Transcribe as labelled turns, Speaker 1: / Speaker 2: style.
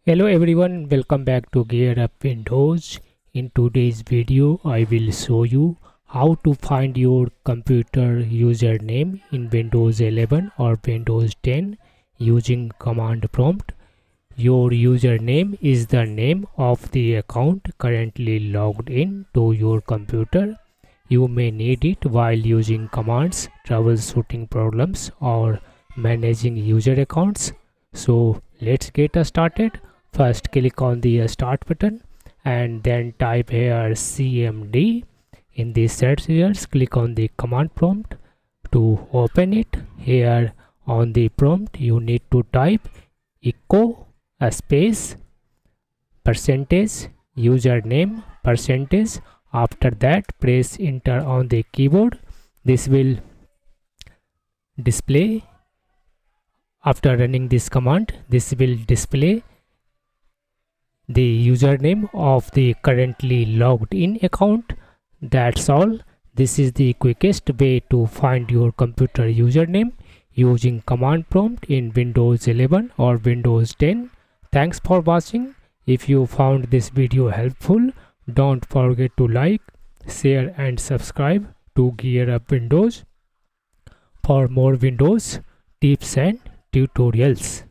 Speaker 1: Hello everyone, welcome back to GearUpWindows. In today's video, I will show you how to find your computer username in Windows 11 or Windows 10 using command prompt. Your username is the name of the account currently logged in to your computer. You may need it while using commands, troubleshooting problems, or managing user accounts. So let's get started. First click on the start button and then type here cmd. In the search results, click on the command prompt to open it. Here on the prompt you need to type echo a space percentage username percentage. After that press enter on the keyboard. This will display. After running this command, this will display the username of the currently logged in account. That's all. This is the quickest way to find your computer username using command prompt in Windows 11 or Windows 10. Thanks for watching. If you found this video helpful, don't forget to like, share and subscribe to GearUpWindows for more Windows tips and tutorials.